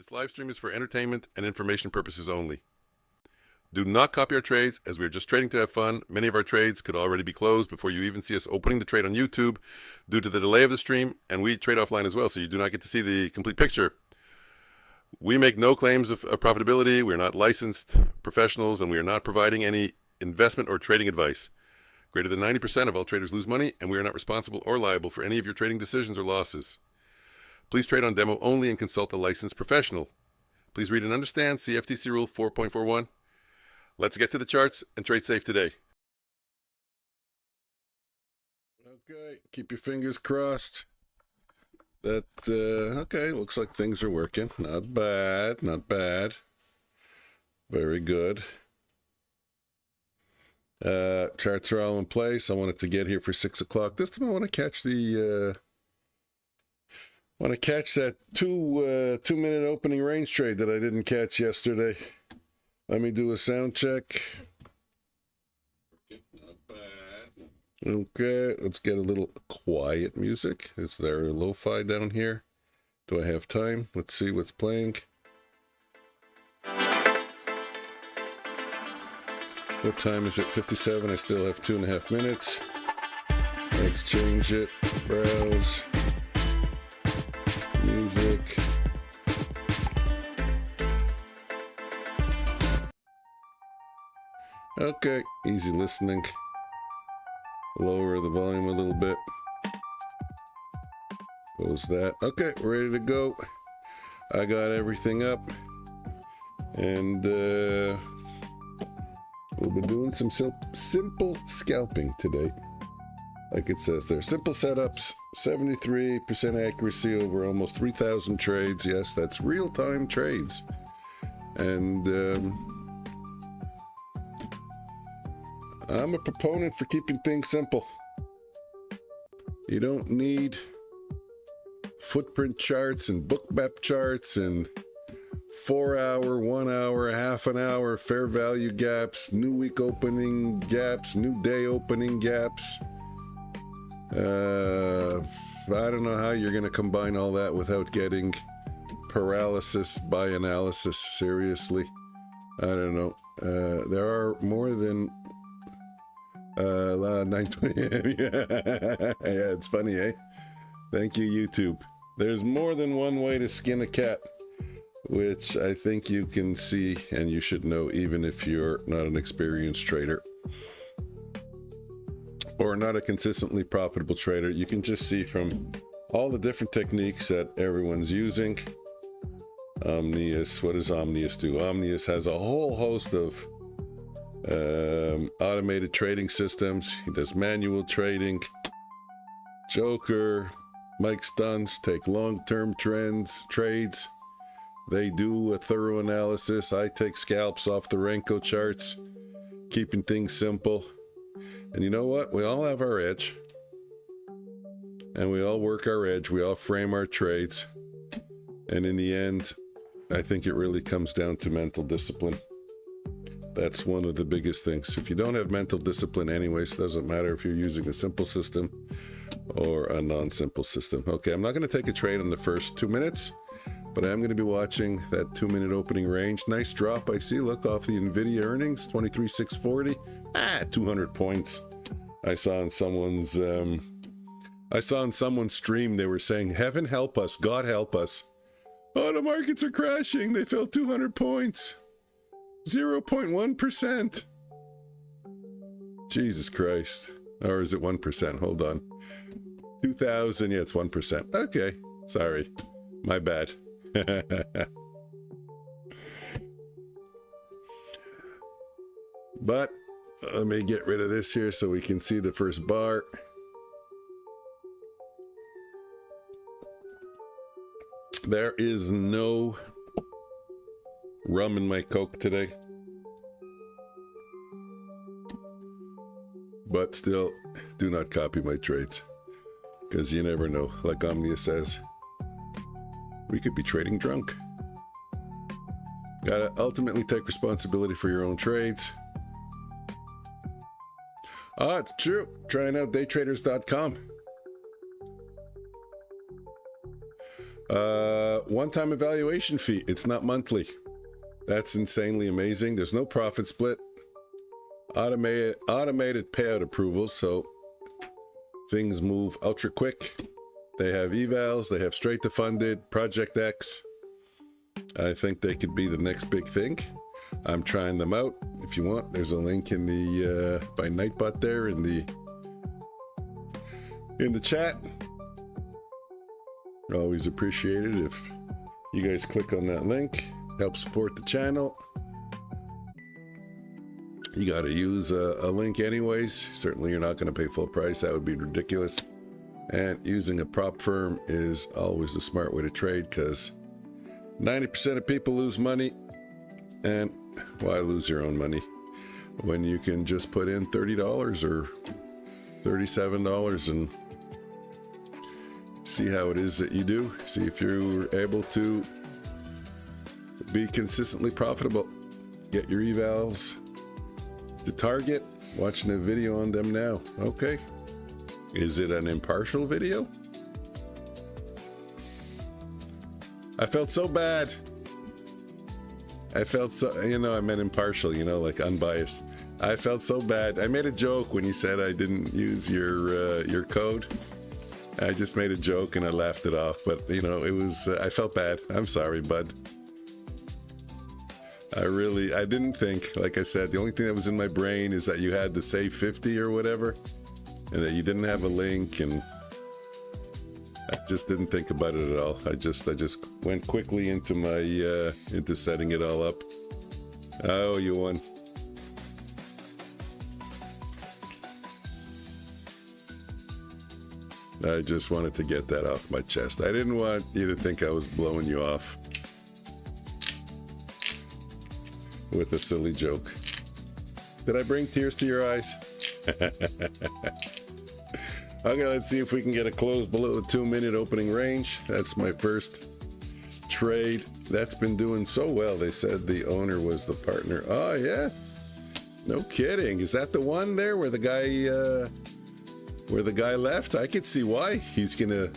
This live stream is for entertainment and information purposes only. Do not copy our trades, as we are just trading to have fun. Many of our trades could already be closed before you even see us opening the trade on YouTube due to the delay of the stream, and we trade offline as well, so you do not get to see the complete picture. We make no claims of profitability. We are not licensed professionals, and we are not providing any investment or trading advice. Greater than 90% of all traders lose money, and we are not responsible or liable for any of your trading decisions or losses. Please trade on demo only and consult a licensed professional. Please read and understand CFTC Rule 4.41. Let's get to the charts and trade safe today. Okay, keep your fingers crossed. Okay, looks like things are working. Not bad, not bad. Very good. Charts are all in place. I wanted to get here for 6 o'clock. This time I want to catch the that two-minute opening range trade that I didn't catch yesterday. Let me do a sound check. Not bad. Okay, let's get a little quiet music. Is there a lo-fi down here? Do I have time? Let's see what's playing. What time is it? 57. I still have 2.5 minutes. Let's change it. Browse. Music. Okay, easy listening. Lower the volume a little bit. Close that. Okay, ready to go. I got everything up. And we'll be doing some simple scalping today. Like it says there, simple setups, 73% accuracy over almost 3,000 trades. Yes, that's real-time trades. And I'm a proponent for keeping things simple. You don't need footprint charts and book map charts and 4-hour, 1 hour, half an hour fair value gaps, new week opening gaps, new day opening gaps. I don't know how you're going to combine all that without getting paralysis by analysis. Seriously, I don't know. There are more than 920. Yeah, it's funny, eh? Thank you, YouTube. There's more than one way to skin a cat, which I think you can see and you should know, even if you're not an experienced trader or not a consistently profitable trader. You can just see from all the different techniques that everyone's using. Omnius, what does Omnius do? Omnius has a whole host of automated trading systems. He does manual trading. Joker, Mike Stunts take long-term trades. They do a thorough analysis. I take scalps off the Renko charts, keeping things simple. And you know what? We all have our edge. And we all work our edge. We all frame our trades. And in the end, I think it really comes down to mental discipline. That's one of the biggest things. If you don't have mental discipline anyways, it doesn't matter if you're using a simple system or a non-simple system. Okay, I'm not going to take a trade in the first 2 minutes, but I am going to be watching that 2-minute opening range. Nice drop I see. Look, off the NVIDIA earnings, 23,640. 200 points. I saw in someone's stream, they were saying, heaven help us, God help us. Oh, the markets are crashing. They fell 200 points. 0.1%. Jesus Christ. Or is it 1%? Hold on. 2,000. Yeah, it's 1%. Okay. Sorry. My bad. But let me get rid of this here so we can see the first bar. There is no rum in my Coke today. But still, do not copy my trades, because you never know. Like Omnia says, we could be trading drunk. Gotta ultimately take responsibility for your own trades. It's true. Trying out daytraders.com. One-time evaluation fee. It's not monthly. That's insanely amazing. There's no profit split. Automated payout approval, so things move ultra quick. They have evals, they have straight to funded, Project X. I think they could be the next big thing. I'm trying them out. If you want, there's a link in the by Nightbot there in the chat. Always appreciate it if you guys click on that link. Help support the channel. You got to use a link anyways. Certainly you're not going to pay full price. That would be ridiculous. And using a prop firm is always the smart way to trade, because 90% of people lose money. And why lose your own money when you can just put in $30 or $37 and see how it is that you do. See if you're able to be consistently profitable. Get your evals to target. Watching a video on them now. Okay. Is it an impartial video? I felt so bad. I felt so, you know, I meant impartial, you know, like unbiased. I felt so bad. I made a joke when you said I didn't use your code. I just made a joke and I laughed it off, but you know, it was, I felt bad. I'm sorry, bud. I didn't think, like I said, the only thing that was in my brain is that you had to save 50 or whatever, and that you didn't have a link, and I just didn't think about it at all. I just went quickly into my, into setting it all up. Oh, you won. I just wanted to get that off my chest. I didn't want you to think I was blowing you off with a silly joke. Did I bring tears to your eyes? Okay, let's see if we can get a close below the 2-minute opening range. That's my first trade. That's been doing so well. They said the owner was the partner. Oh, yeah. No kidding. Is that the one there where the guy left? I could see why. He's gonna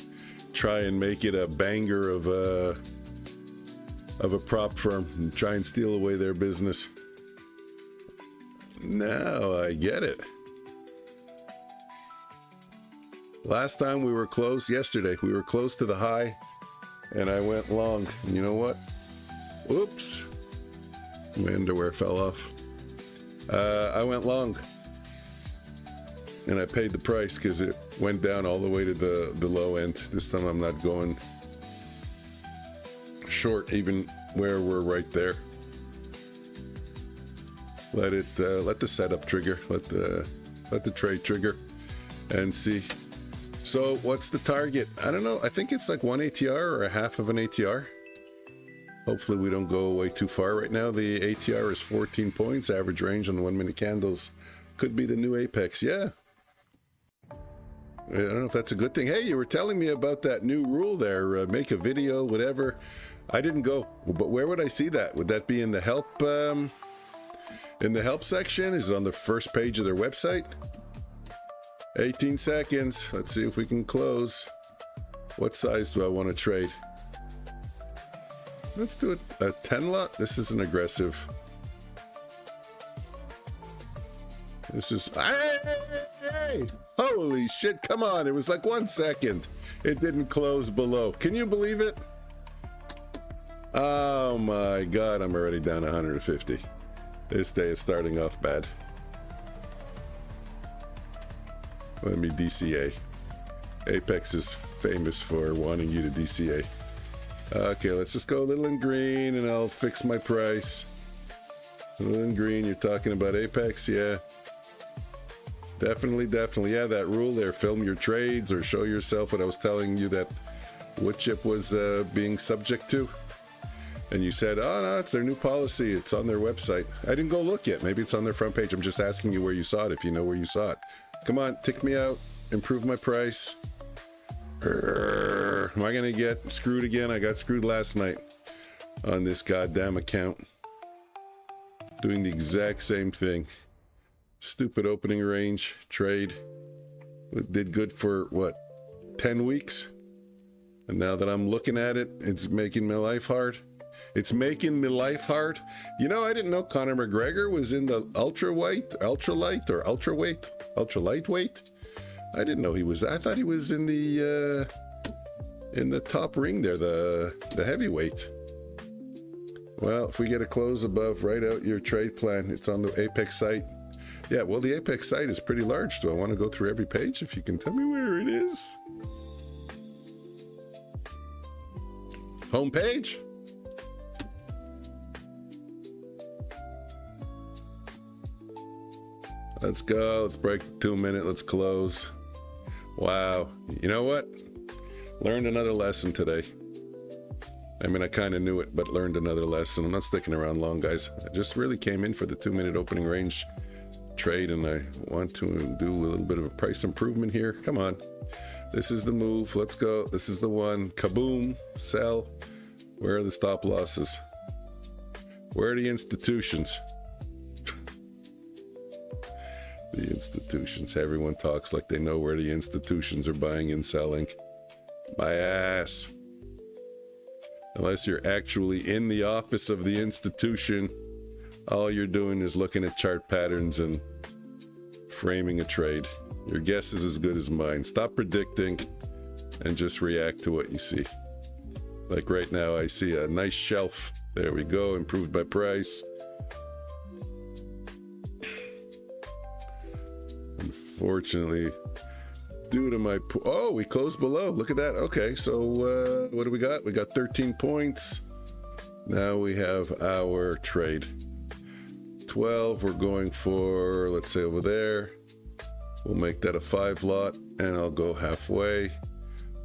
try and make it a banger of a prop firm and try and steal away their business. Now I get it. Last time we were close, yesterday, we were close to the high and I went long. And you know what? Oops. My underwear fell off. I went long. And I paid the price because it went down all the way to the low end. This time I'm not going short, even where we're right there. Let the setup trigger, let the trade trigger, and see. So what's the target? I don't know. I think it's like 1 ATR or a half of an ATR. Hopefully we don't go way too far right now. The ATR is 14 points. Average range on the 1-minute candles could be the new apex. Yeah. I don't know if that's a good thing. Hey, you were telling me about that new rule there. Make a video, whatever. I didn't go, but where would I see that? Would that be in the help? In the help section? Is it on the first page of their website? 18 seconds. Let's see if we can close. What size do I want to trade? Let's do it a 10 lot. This is an aggressive. This is. Hey! Holy shit, come on. It was like 1 second. It didn't close below. Can you believe it? Oh my God, I'm already down 150. This day is starting off bad. Let me DCA. Apex is famous for wanting you to DCA. Okay, let's just go a little in green and I'll fix my price. A little in green, you're talking about Apex, yeah. Definitely. Yeah, that rule there, film your trades or show yourself what I was telling you that wood chip was being subject to. And you said, oh no, it's their new policy. It's on their website. I didn't go look yet. Maybe it's on their front page. I'm just asking you where you saw it, if you know where you saw it. Come on, tick me out, improve my price. Am I gonna get screwed again? I got screwed last night on this goddamn account. Doing the exact same thing. Stupid opening range trade. It did good for what, 10 weeks? And now that I'm looking at it, it's making my life hard. It's making me life hard. You know, I didn't know Conor McGregor was in the ultralight, weight. I didn't know he was. I thought he was in the top ring there, the heavyweight. Well, if we get a close above, write out your trade plan. It's on the Apex site. Yeah, well, the Apex site is pretty large. Do I want to go through every page? If you can tell me where it is. Homepage. Let's go. Let's break 2 minute. Let's close. Wow. You know what? Learned another lesson today. I mean, I kind of knew it, but learned another lesson. I'm not sticking around long, guys. I just really came in for the 2 minute opening range trade, and I want to do a little bit of a price improvement here. Come on. This is the move. Let's go. This is the one. Kaboom. Sell. Where are the stop losses? Where are the institutions? The institutions. Everyone talks like they know where the institutions are buying and selling. My ass. Unless you're actually in the office of the institution, all you're doing is looking at chart patterns and framing a trade. Your guess is as good as mine. Stop predicting and just react to what you see. Like right now, I see a nice shelf. There we go, improved by price. Unfortunately, due to my... Oh, we closed below. Look at that. Okay, so what do we got? We got 13 points. Now we have our trade. 12, we're going for, let's say over there. We'll make that a 5 lot, and I'll go halfway.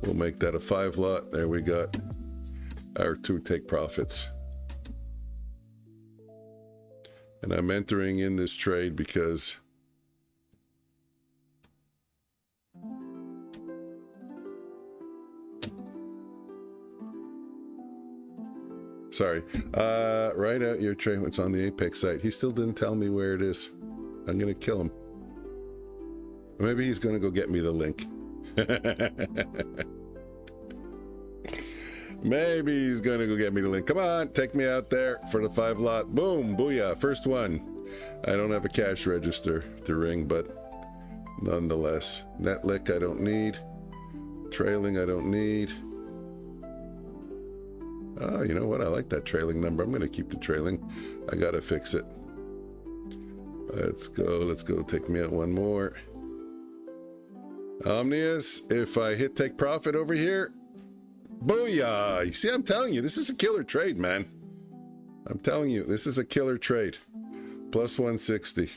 We'll make that a 5 lot. There we got our 2 take profits. And I'm entering in this trade because sorry, write out your trade. It's on the Apex site. He still didn't tell me where it is. I'm gonna kill him. Maybe he's gonna go get me the link. Maybe he's gonna go get me the link. Come on, take me out there for the 5 lot. Boom, booyah, first one. I don't have a cash register to ring, but nonetheless. Net lick I don't need. Trailing I don't need. Oh, you know what? I like that trailing number. I'm gonna keep the trailing. I gotta fix it. Let's go. Take me out one more. Omnius, if I hit take profit over here, booyah! You see, I'm telling you, this is a killer trade, man. I'm telling you, this is a killer trade. Plus 160.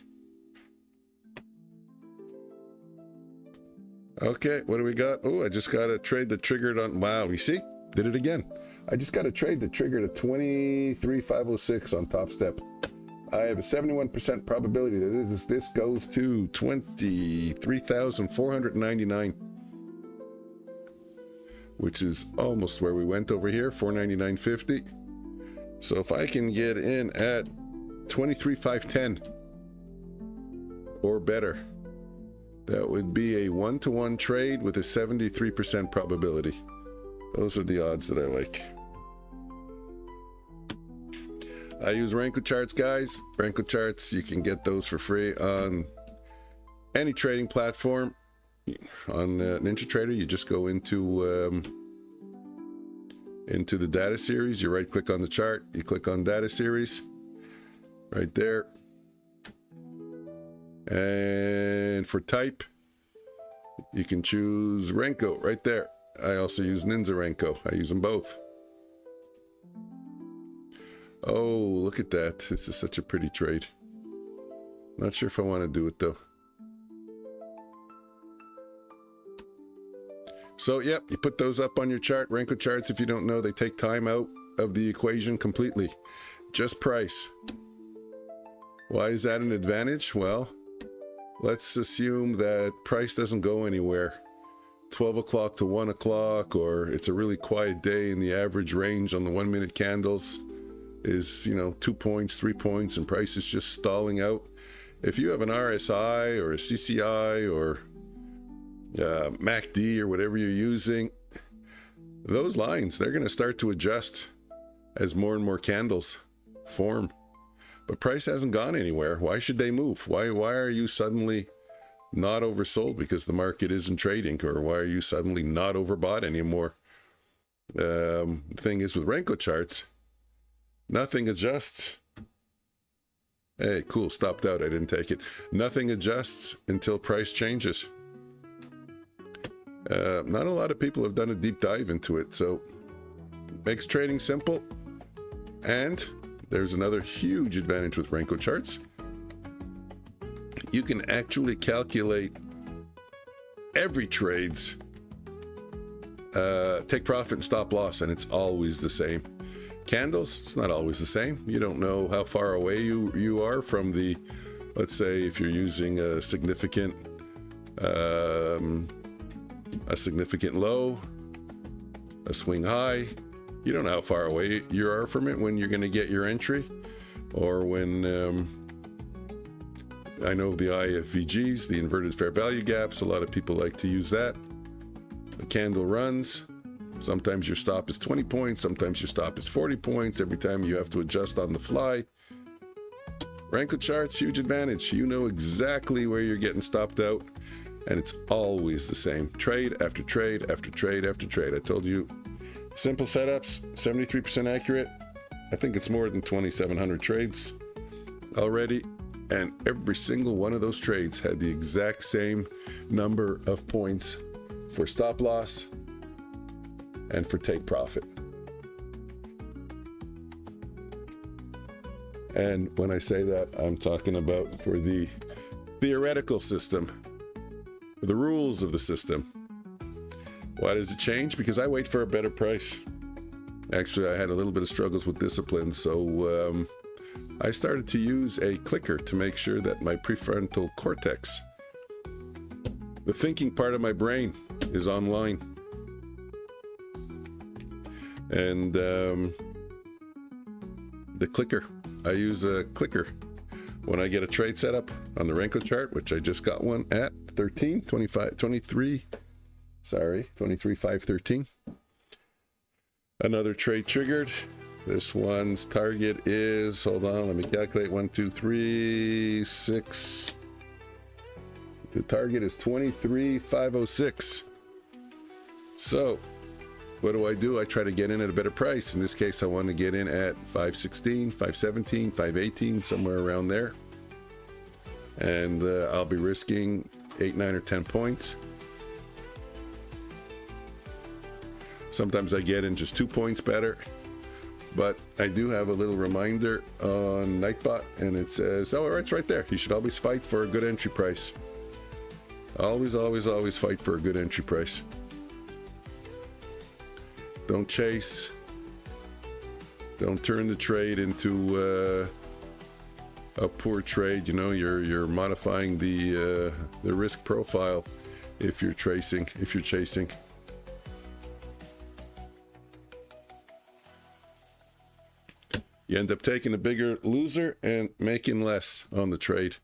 Okay, what do we got? Oh, I just got a trade that triggered on... Wow, you see? Did it again. I just got a trade that triggered a 23,506 on top step. I have a 71% probability that this goes to 23,499, which is almost where we went over here, 499.50. So if I can get in at 23,510 or better, that would be a 1-to-1 trade with a 73% probability. Those are the odds that I like. I use Renko charts, guys. Renko charts, you can get those for free on any trading platform. On NinjaTrader, you just go into the data series. You right click on the chart, you click on data series right there, and for type you can choose Renko right there. I also use Ninja Renko. I use them both. Oh, look at that. This is such a pretty trade. Not sure if I want to do it though. So, yep, you put those up on your chart. Renko charts, if you don't know, they take time out of the equation completely. Just price. Why is that an advantage? Well, let's assume that price doesn't go anywhere. 12 o'clock to 1 o'clock, or it's a really quiet day and the average range on the 1 minute candles is, 2 points, 3 points, and price is just stalling out. If you have an RSI or a CCI or MACD or whatever you're using, those lines, they're going to start to adjust as more and more candles form. But price hasn't gone anywhere. Why should they move? Why are you suddenly not oversold because the market isn't trading? Or why are you suddenly not overbought anymore? The thing is with Renko charts, nothing adjusts. Hey, cool, stopped out. I didn't take it. Nothing adjusts until price changes. Not a lot of people have done a deep dive into it, so it makes trading simple. And there's another huge advantage with Renko charts. You can actually calculate every trade's take profit and stop loss, and it's always the same. Candles, it's not always the same. You don't know how far away you are from the, let's say if you're using a significant low, a swing high, you don't know how far away you are from it when you're going to get your entry, or when I know the IFVGs, the inverted fair value gaps, a lot of people like to use that. The candle runs. Sometimes your stop is 20 points, sometimes your stop is 40 points. Every time you have to adjust on the fly. Renko charts, huge advantage. You know exactly where you're getting stopped out, and it's always the same. Trade after trade after trade after trade. I told you, simple setups, 73% accurate. I think it's more than 2,700 trades already, and every single one of those trades had the exact same number of points for stop loss and for take profit. And when I say that, I'm talking about for the theoretical system, for the rules of the system. Why does it change? Because I wait for a better price. Actually, I had a little bit of struggles with discipline, so I started to use a clicker to make sure that my prefrontal cortex, the thinking part of my brain, is online. And the clicker, I use a clicker when I get a trade setup on the Renko chart, which I just got one at 23.513. Another trade triggered. This one's target is, hold on, let me calculate, 1, 2, 3, 6. The target is 23,506. So what do? I try to get in at a better price. In this case, I want to get in at 516, 517, 518, somewhere around there. And I'll be risking 8, 9, or 10 points. Sometimes I get in just 2 points better. But I do have a little reminder on Nightbot, and it says, oh, it's right there. You should always fight for a good entry price. Always, always, always fight for a good entry price. Don't chase. Don't turn the trade into a poor trade. You know, you're modifying the risk profile if you're chasing. You end up taking a bigger loser and making less on the trade.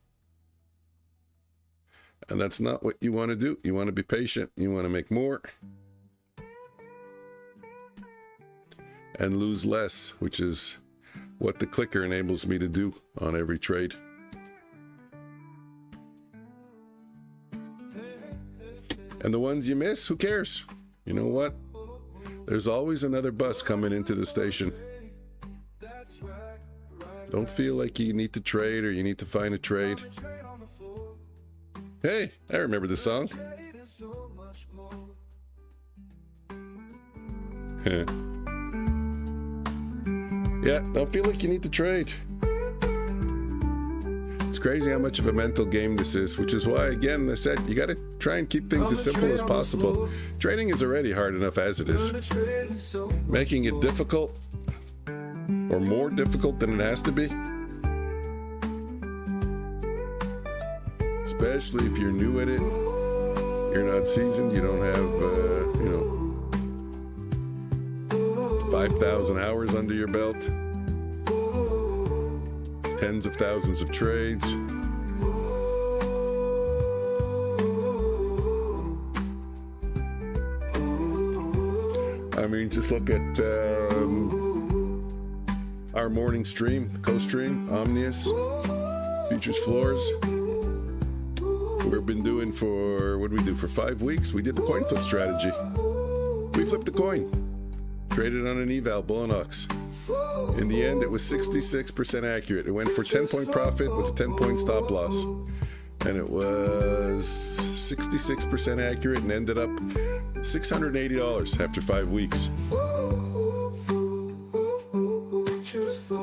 And that's not what you want to do. You want to be patient. You want to make more and lose less, which is what the clicker enables me to do on every trade. And the ones you miss, who cares? You know what? There's always another bus coming into the station. Don't feel like you need to trade or you need to find a trade. Hey, I remember the song. Yeah, don't feel like you need to trade. It's crazy how much of a mental game this is, which is why, again, I said you got to try and keep things as simple as possible. Trading is already hard enough as it is. Making it difficult, or more difficult than it has to be, especially if you're new at it, you're not seasoned, you don't have 5,000 hours under your belt, tens of thousands of trades. I mean, just look at our morning stream, co-stream, Omnius, futures floors. We've been doing for, what did we do, for 5 weeks? We did the coin flip strategy. We flipped the coin, traded on an eval, Bulenox. In the end, it was 66% accurate. It went for 10-point profit with a 10-point stop loss. And it was 66% accurate and ended up $680 after 5 weeks.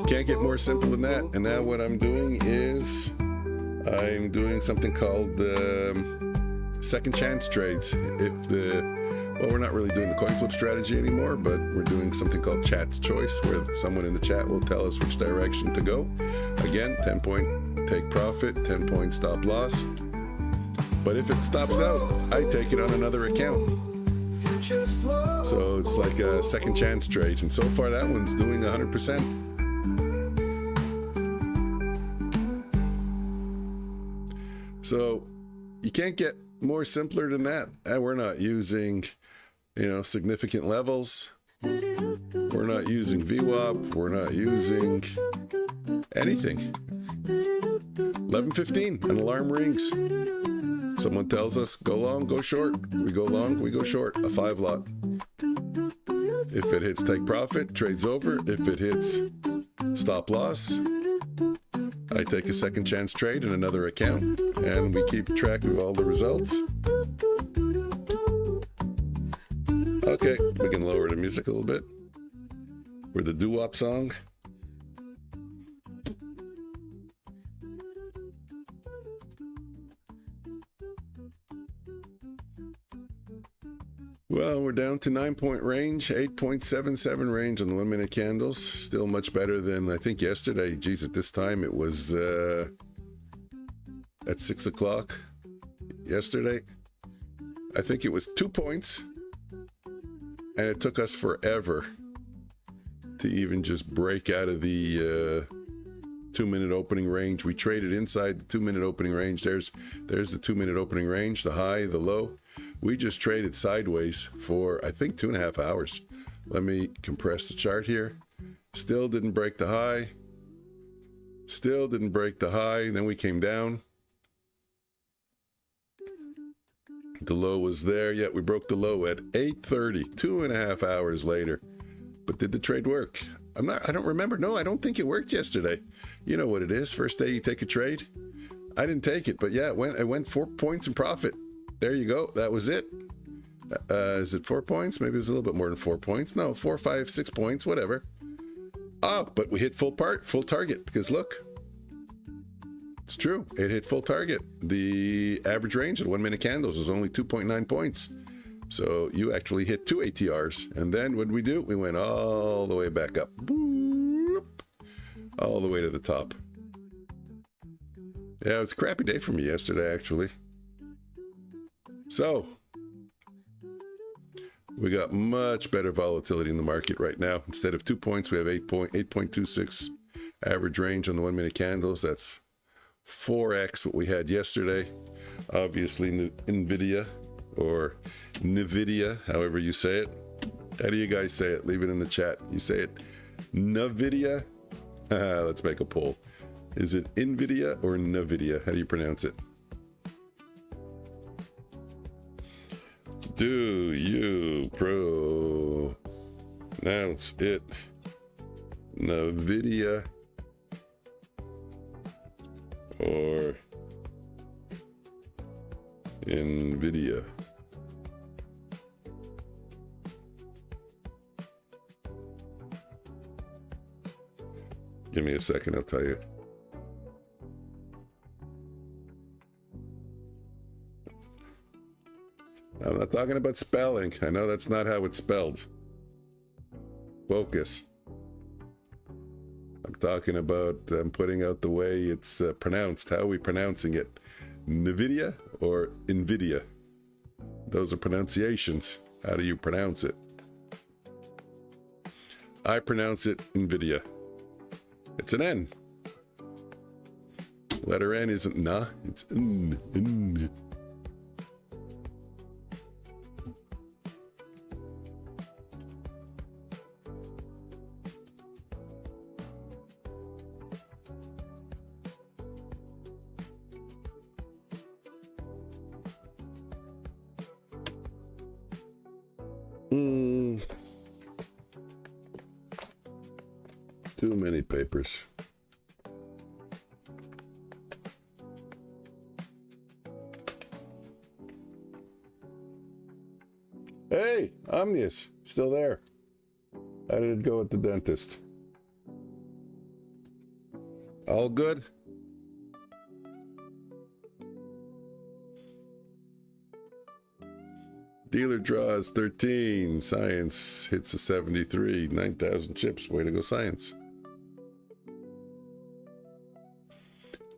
Can't get more simple than that. And now what I'm doing is I'm doing something called second chance trades. Well, we're not really doing the coin flip strategy anymore, but we're doing something called chat's choice, where someone in the chat will tell us which direction to go. Again, 10-point take profit, 10-point stop loss. But if it stops out, I take it on another account. So it's like a second chance trade. And so far that one's doing 100%. So you can't get more simpler than that. And we're not using, significant levels. We're not using VWAP. We're not using anything. 11:15, an alarm rings. Someone tells us, go long, go short. We go long, we go short, a 5 lot. If it hits take profit, trade's over. If it hits stop loss, I take a second chance trade in another account, and we keep track of all the results. Okay, we can lower the music a little bit for the doo-wop song. Well, we're down to 9-point range, 8.77 range on the 1-minute candles. Still much better than, I think, yesterday. Geez, at this time it was at 6 o'clock yesterday. I think it was 2 points, and it took us forever to even just break out of the 2-minute opening range. We traded inside the 2-minute opening range. There's the 2-minute opening range, the high, the low. We just traded sideways for, I think, 2.5 hours. Let me compress the chart here. Still didn't break the high. Still didn't break the high. Then we came down. The low was there. Yet we broke the low at 8:30, 2.5 hours later. But did the trade work? I don't remember. No, I don't think it worked yesterday. You know what it is. First day you take a trade. I didn't take it, but yeah, it went 4 points in profit. There you go. That was it. Is it 4 points? Maybe it was a little bit more than 4 points. No, 4, 5, 6 points, whatever. Oh, but we hit full target, because look, it's true. It hit full target. The average range of 1-minute candles is only 2.9 points. So you actually hit 2 ATRs. And then what did we do? We went all the way back up. Boop, all the way to the top. Yeah, it was a crappy day for me yesterday, actually. So we got much better volatility in the market right now. Instead of 2 points, we have 8.26 average range on the 1-minute candles. That's 4x what we had yesterday. Obviously, NVIDIA or NVIDIA, however you say it. How do you guys say it? Leave it in the chat. You say it NVIDIA? Let's make a poll. Is it NVIDIA or NVIDIA? How do you pronounce it? Do you pronounce it NVIDIA or NVIDIA? Give me a second, I'll tell you. I'm not talking about spelling. I know that's not how it's spelled. Focus. I'm talking about putting out the way it's pronounced. How are we pronouncing it? NVIDIA or NVIDIA? Those are pronunciations. How do you pronounce it? I pronounce it NVIDIA. It's an N. Letter N isn't na, it's N. Too many papers. Hey, Omnius, still there. How did it go at the dentist? All good? Dealer draws 13. Science hits a 73. 9,000 chips. Way to go, Science.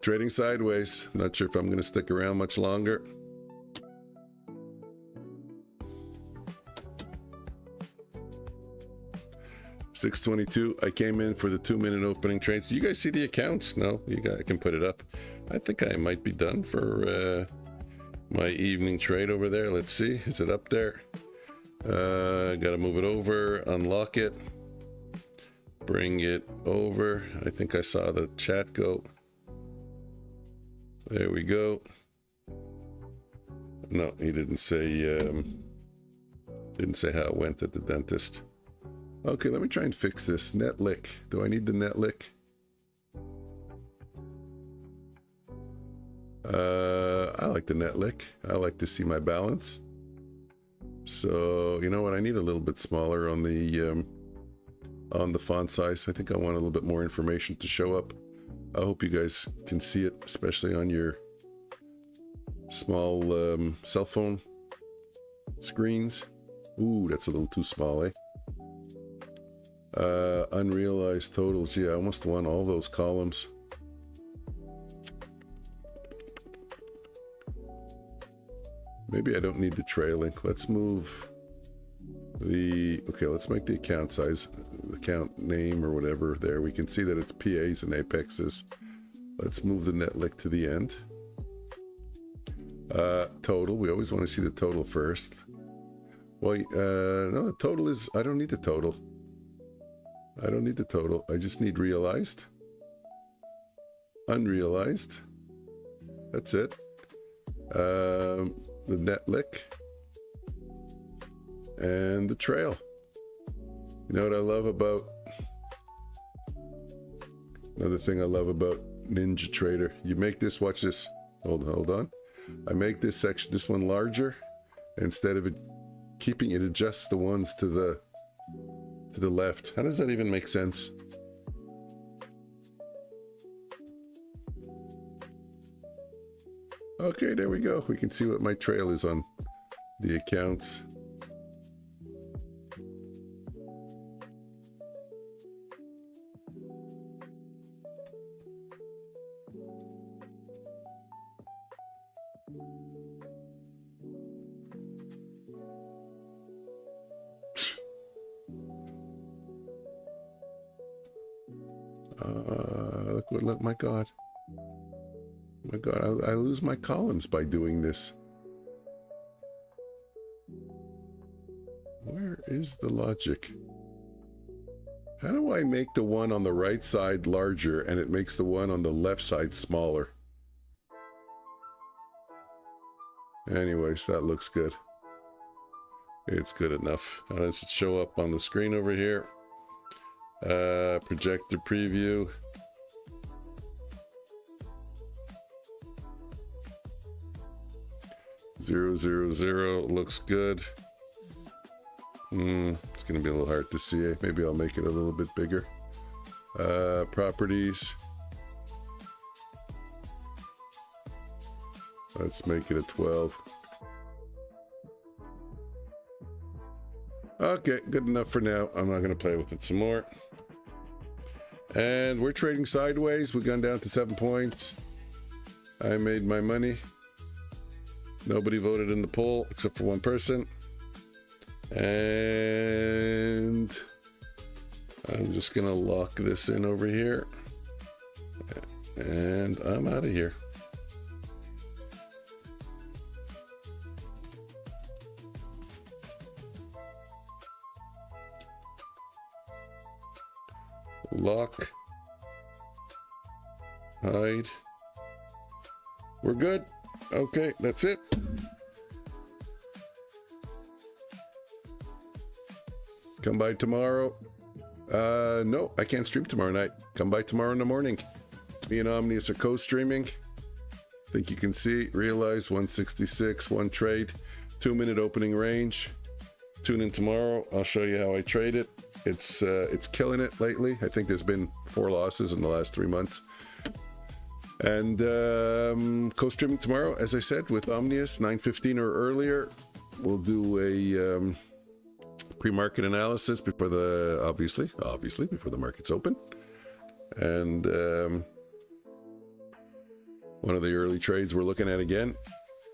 Trading sideways. Not sure if I'm going to stick around much longer. $6.22. I came in for the 2-minute opening trades. Do you guys see the accounts? No? You guys can put it up. I think I might be done for my evening trade over there. Let's see. Is it up there? Got to move it over, unlock it, bring it over. I think I saw the chat go. There we go. No, he didn't say how it went at the dentist. Okay, let me try and fix this. Netlick. Do I need the netlick? I like the netlick. I like to see my balance. So, you know what? I need a little bit smaller on the font size. I think I want a little bit more information to show up. I hope you guys can see it, especially on your small cell phone screens. Ooh, that's a little too small, eh? Unrealized totals. Yeah, I almost won all those columns. Maybe I don't need the trailing. Let's move the... Okay, let's make the account size, account name or whatever there. We can see that it's PAs and Apexes. Let's move the netlick to the end. Total. We always want to see the total first. Well, no, the total is... I don't need the total. I don't need the total. I just need realized. Unrealized. That's it. The netlick. And the trail. You know what I love about... Another thing I love about Ninja Trader. You make this, watch this. Hold on. I make this section, this one larger. Instead of it keeping it, adjusts the ones to the left. How does that even make sense? Okay, there we go. We can see what my trail is on the accounts. Look, my God. My God, I lose my columns by doing this. Where is the logic? How do I make the one on the right side larger and it makes the one on the left side smaller? Anyways, that looks good. It's good enough. How does it show up on the screen over here? Projector preview. $000 looks good. It's gonna be a little hard to see. Maybe I'll make it a little bit bigger. Properties. Let's make it a 12. Okay, good enough for now. I'm not gonna play with it some more. And we're trading sideways. We've gone down to 7 points. I made my money. Nobody voted in the poll except for one person. And I'm just gonna lock this in over here. And I'm out of here. Lock. Hide. We're good. Okay, that's it. Come by tomorrow. No, I can't stream tomorrow night. Come by tomorrow in the morning. Me and Omnius are co-streaming. I think you can see, realize 166, one trade, 2-minute opening range. Tune in tomorrow. I'll show you how I trade it. It's killing it lately. I think there's been 4 losses in the last 3 months. And co-streaming tomorrow, as I said, with Omnius, 9:15 or earlier. We'll do a pre-market analysis before the obviously before the market's open. And one of the early trades we're looking at again,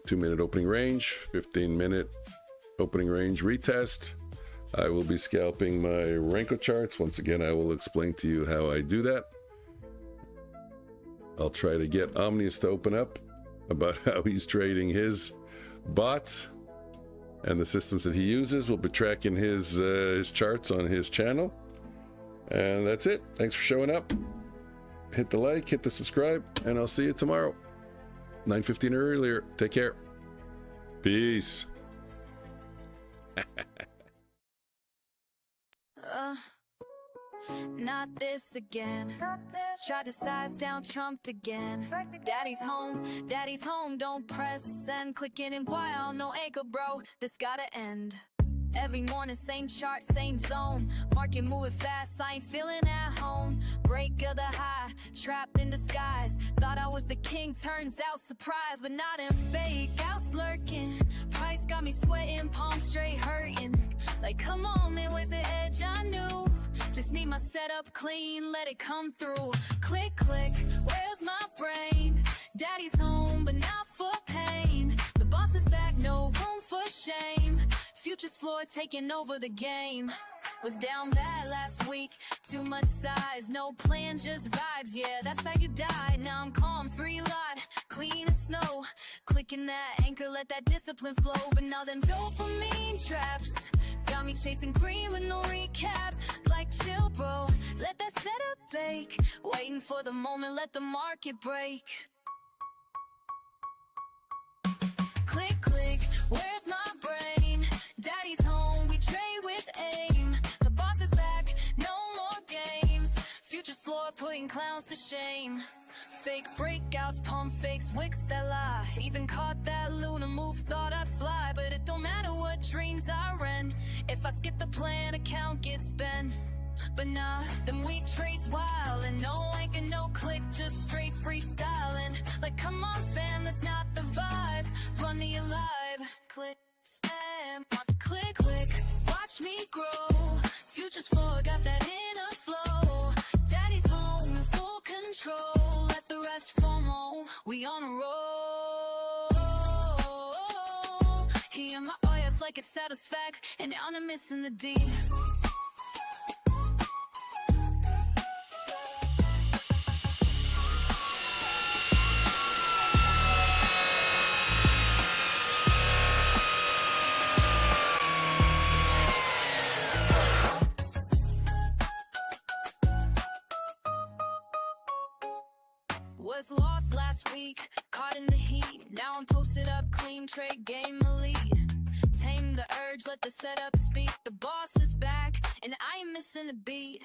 2-minute opening range, 15-minute opening range retest. I will be scalping my Renko charts. Once again, I will explain to you how I do that. I'll try to get Omnius to open up about how he's trading his bots and the systems that he uses. We'll be tracking his charts on his channel. And that's it. Thanks for showing up. Hit the like, hit the subscribe, and I'll see you tomorrow. 9:15 or earlier. Take care. Peace. Not this again. Tried to size down, trumped again. Daddy's home, don't press send. Clicking in while, no anchor, bro. This gotta end. Every morning, same chart, same zone. Market moving fast, I ain't feeling at home. Break of the high, trapped in disguise. Thought I was the king, turns out surprise. But not in fake, outs lurking. Price got me sweating, palms straight hurting. Like, come on, man, where's the edge? I knew. Just need my setup clean, let it come through. Click, click, where's my brain? Daddy's home, but not for pain. The boss is back, no room for shame. Future's floor taking over the game. Was down bad last week, too much size, no plan, just vibes. Yeah, that's how you die. Now I'm calm, free lot, clean as snow. Clicking that anchor, let that discipline flow. But now them dopamine traps got me chasing green with no recap. Like chill, bro, let that setup bake. Waiting for the moment, let the market break. Click, click, where's my brain? Daddy's home, we trade with aim. The boss is back, no more games. Future's floor, putting clowns to shame. Fake breakouts, pump fakes, wicks that lie. Even caught that lunar move, thought I'd fly. But it don't matter what dreams I rent. If I skip the plan, account gets bent. But nah, them weak trades wild. And no anchor, no click, just straight freestyling. Like, come on fam, that's not the vibe. Run to your live, click, stamp, click, click, watch me grow. Future's floor, got that inner flow. Daddy's home in full control. Let the rest FOMO, we on a roll. He in my oil like it's satisfact, and now I'm missing the D. Was lost last week, caught in the heat. Now I'm posted up, clean trade game elite. Tame the urge, let the setup speak. The boss is back, and I ain't missing a beat.